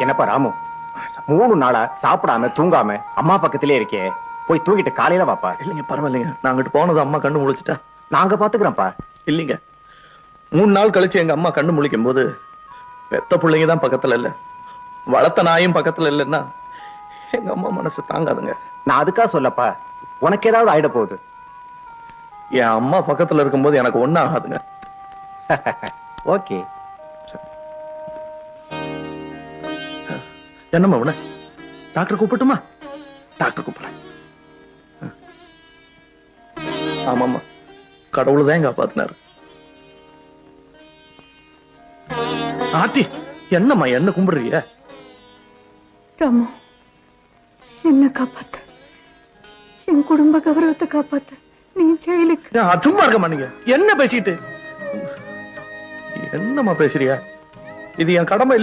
என்னப்பா ராமு, 3 நாளா சாப்பிடாம தூங்காம அம்மா பக்கத்திலே இருக்கே, போய் தூங்கிட்டு காலையில வாப்பா. இல்லைங்க பரவாயில்லைங்க, நான் அங்கிட்டு போனது அம்மா கண்ணு முழிச்சிட்டா. நாங்க பாத்துக்கிறோம்ப்பா. இல்லைங்க, 3 நாள் கழிச்சு எங்க அம்மா கண்ணு முழிக்கும் போது பெத்த பிள்ளைங்க தான் பக்கத்துல இல்ல, வளர்த்த நாயும் பக்கத்துல இல்லைன்னா எங்க அம்மா மனசு தாங்காதுங்க. நான் அதுக்காக சொல்லப்பா, உனக்கு ஏதாவது ஆயிட போகுது. என் அம்மா பக்கத்துல இருக்கும்போது எனக்கு ஒண்ணும் ஆகாதுங்க. ஓகே. என்னம்மா உன டாக்டர் கூப்பிட்டுமா? டாக்டர் கூப்பிடுறேன். ஆமாம்மா, கடவுள் தான் காப்பாத்தினாரு. ஆத்தி, என்னம்மா என்ன கும்பிடுறீங்க? ராமு, என்ன காப்பாத்த, என் குடும்ப கௌரவத்தை காப்பாத்த நீ ஜெயிலுக்கு. சும்மா இருக்கமா நீங்க, என்ன பேசிட்டு என்னம்மா பேசுறியா? இது என் கடமை.